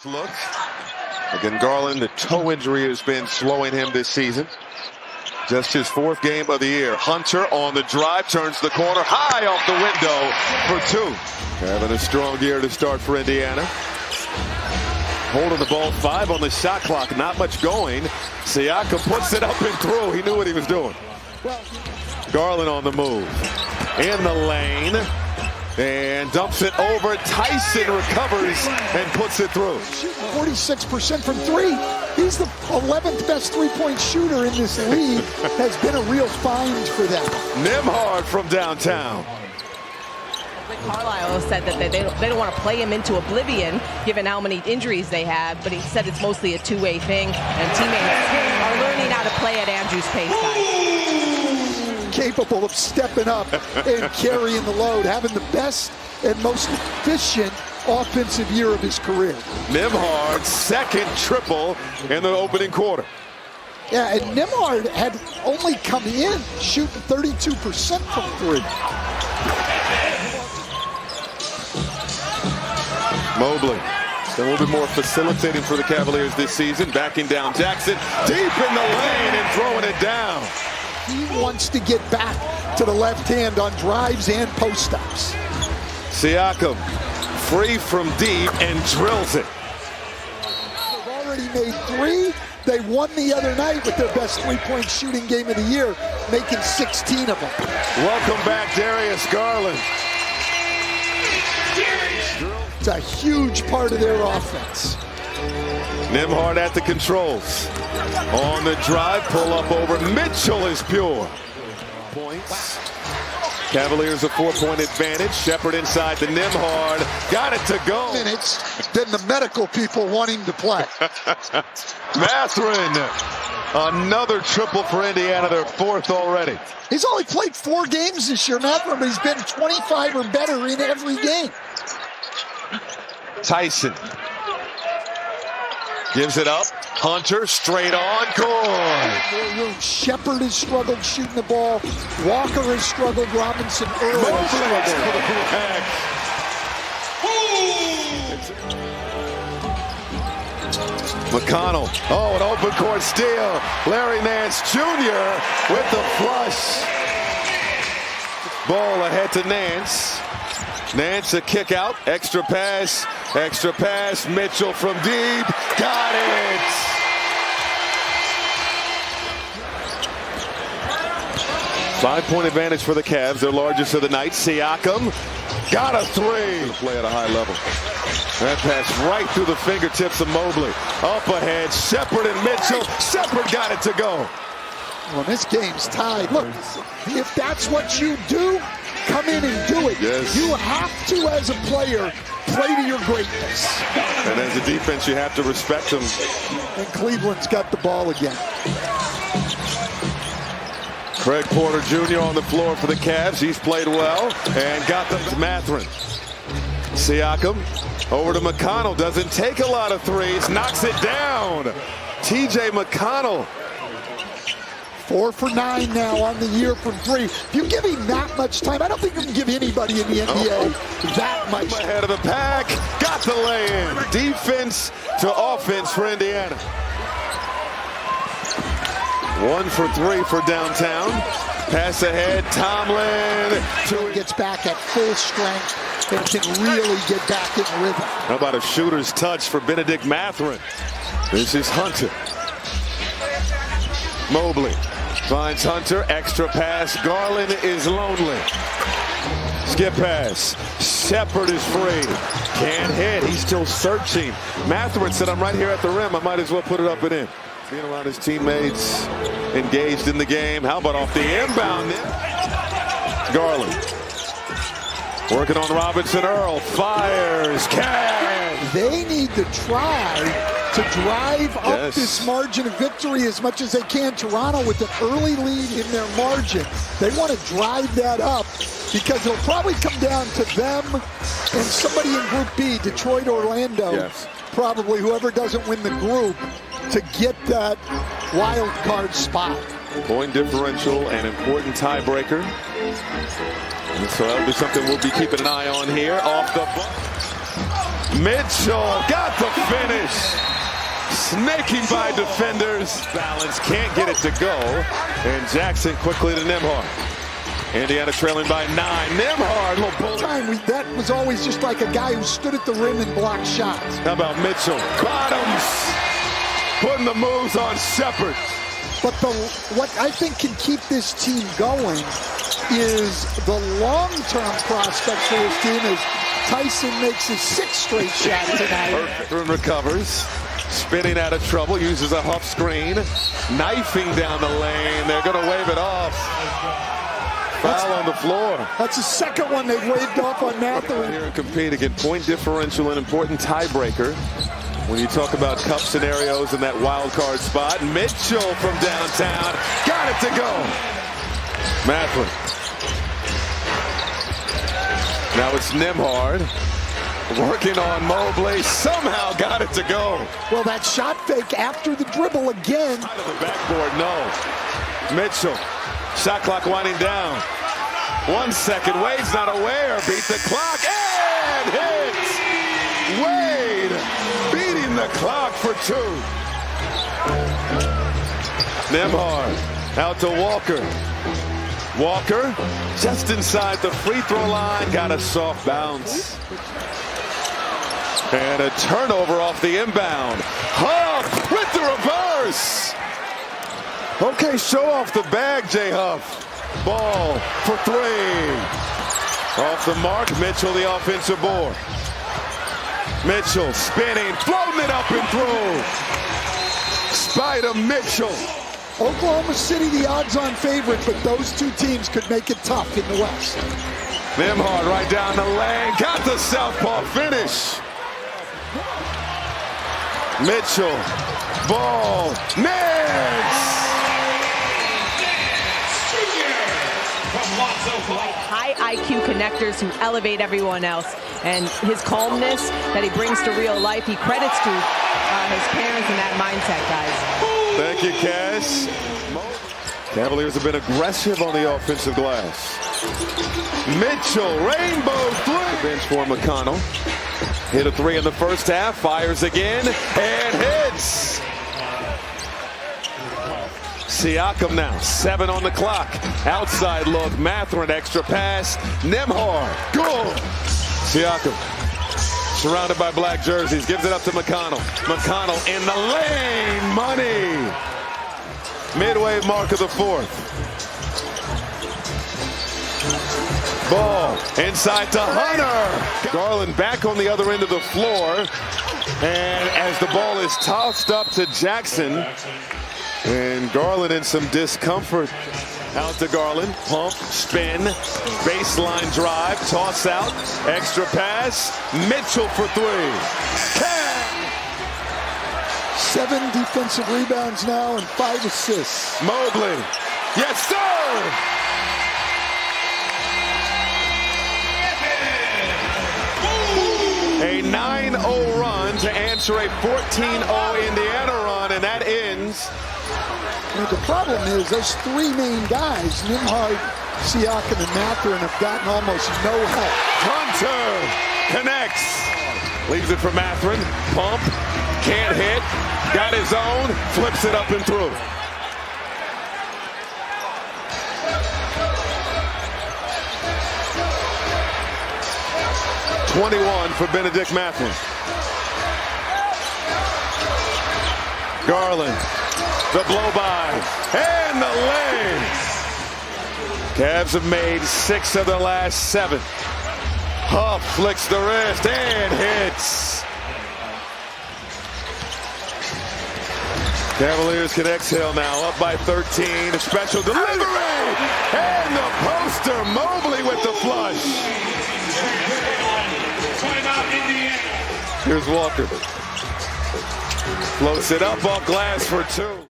Look. Again, Garland, the toe injury has been slowing him this season. Just his fourth game of the year. Hunter on the drive, turns the corner, high off the window for two. Having a strong year to start for Indiana. Holding the ball, 5 on the shot clock, not much going. Siakam puts it up and through. He knew what he was doing. Garland on the move. In the lane. And dumps it over. Tyson recovers and puts it through. 46% from 3. He's the 11th best three-point shooter in this league. Has been a real find for them. Nembhard from downtown. Rick Carlisle said that they don't want to play him into oblivion given how many injuries they have, but he said it's mostly a two-way thing, and teammates are learning how to play at Andrew's pace, guys. Capable of stepping up and carrying the load, having the best and most efficient offensive year of his career. Nembhard's second triple in the opening quarter. Yeah, and Nembhard had only come in shooting 32% from 3. Mobley, a little bit more facilitating for the Cavaliers this season. Backing down Jackson, deep in the lane and throwing it down. He wants to get back to the left hand on drives and post-ups. Siakam, free from deep and drills it. They've already made 3. They won the other night with their best three-point shooting game of the year, making 16 of them. Welcome back, Darius Garland. It's a huge part of their offense. Nembhard at the controls. On the drive, pull up over. Mitchell is pure. Points. Cavaliers a 4-point advantage. Shepard inside the Nembhard. Got it to go. Minutes, then the medical people want him to play. Mathurin. Another triple for Indiana, their 4th already. He's only played 4 games this year, Mathurin, but he's been 25 or better in every game. Tyson gives it up. Hunter straight on. Good. Shepard has struggled shooting the ball. Walker has struggled. Robinson early has struggled. McConnell. Oh, an open court steal. Larry Nance Jr. with the flush. Ball ahead to Nance. Nance a kick out. Extra pass. Extra pass. Mitchell from deep. Got it. Five-point advantage for the Cavs. Their largest of the night. Siakam got a 3. Play at a high level. That pass right through the fingertips of Mobley. Up ahead. Shepard and Mitchell. Shepard got it to go. Well, this game's tied. Look, if that's what you do, come in and do it. Yes. You have to, as a player, play to your greatness. And as a defense, you have to respect them. And Cleveland's got the ball again. Craig Porter Jr. on the floor for the Cavs. He's played well and got them to Mathurin. Siakam over to McConnell. Doesn't take a lot of threes. Knocks it down. TJ McConnell. 4 for 9 now on the year from 3. If you give him that much time, I don't think you can give anybody in the NBA that much. Ahead of the pack. Got the lay-in. Defense to offense for Indiana. 1 for 3 for downtown. Pass ahead. Tomlin. Gets back at full strength and can really get back in rhythm. How about a shooter's touch for Benedict Mathurin? This is Hunter. Mobley finds Hunter. Extra pass. Garland is lonely. Skip pass. Shepard is free. Can't hit. He's still searching. Mathurin said, I'm right here at the rim. I might as well put it up and in. Being around his teammates, engaged in the game. How about off the inbound? Garland. Working on Robinson. Earl fires. Cash. They need to try to drive up this margin of victory as much as they can. Toronto with an early lead in their margin. They want to drive that up because it'll probably come down to them and somebody in Group B, Detroit, Orlando, probably whoever doesn't win the group, to get that wild card spot. Point differential, an important tiebreaker. And so that'll be something we'll be keeping an eye on here. Off the ball. Mitchell got the finish. Snaking by defenders. Balance, can't get it to go. And Jackson quickly to Nembhard. Indiana trailing by 9. Nembhard, little bullet. That was always just like a guy who stood at the rim and blocked shots. How about Mitchell? Bottoms. Putting the moves on Shepard. But what I think can keep this team going is the long-term prospects for this team as Tyson makes his 6th straight shot tonight. Mathurin recovers. Spinning out of trouble, uses a Huff screen. Knifing down the lane. They're going to wave it off. Foul on the floor. That's the second one they've waved off on Mathurin. Here and compete again. Point differential, an important tiebreaker. When you talk about cup scenarios in that wild card spot, Mitchell from downtown got it to go. Mathurin. Now it's Nembhard working on Mobley. Somehow got it to go. Well, that shot fake after the dribble again. Out of the backboard, no. Mitchell. Shot clock winding down. 1 second. Wade's not aware. Beat the clock and hits. Wade beating the clock for 2. Nembhard out to Walker. Walker just inside the free throw line. Got a soft bounce. And a turnover off the inbound. Huff with the reverse. Okay, show off the bag, J. Huff. Ball for 3. Off the mark, Mitchell the offensive board. Mitchell spinning, floating it up and through. Spider Mitchell. Oklahoma City, the odds-on favorite, but those two teams could make it tough in the West. Nembhard right down the lane, got the southpaw finish. Mitchell, ball, Nance. High IQ connectors who elevate everyone else, and his calmness that he brings to real life, he credits to his parents and that mindset, guys. Thank you, Cash. Cavaliers have been aggressive on the offensive glass. Mitchell, rainbow 3. Bench for McConnell. Hit a 3 in the first half, fires again, and hits. Siakam now, 7 on the clock. Outside look, Mathurin, extra pass. Nembhard, goal. Siakam, surrounded by black jerseys, gives it up to McConnell. McConnell in the lane, money. Midway mark of the 4th. Ball inside to Hunter. Garland back on the other end of the floor. And as the ball is tossed up to Jackson, and Garland in some discomfort. Out to Garland, pump, spin, baseline drive, toss out, extra pass, Mitchell for 3. 7 defensive rebounds now and 5 assists. Mobley, yes sir! A 9-0 run to answer a 14-0 Indiana run, and that ends. Now, the problem is those 3 main guys, Nembhard, Siakam, and Mathurin, have gotten almost no help. Hunter connects. Leaves it for Mathurin. Pump. Can't hit. Got his own. Flips it up and through. .21 for Benedict Mathurin. Garland. The blow by. And the lane. Cavs have made 6 of their last 7. Huff flicks the wrist and hits. Cavaliers can exhale now, up by 13. A special delivery. And the poster. Mobley with the flush. Here's Walker. Floats it up off glass for 2.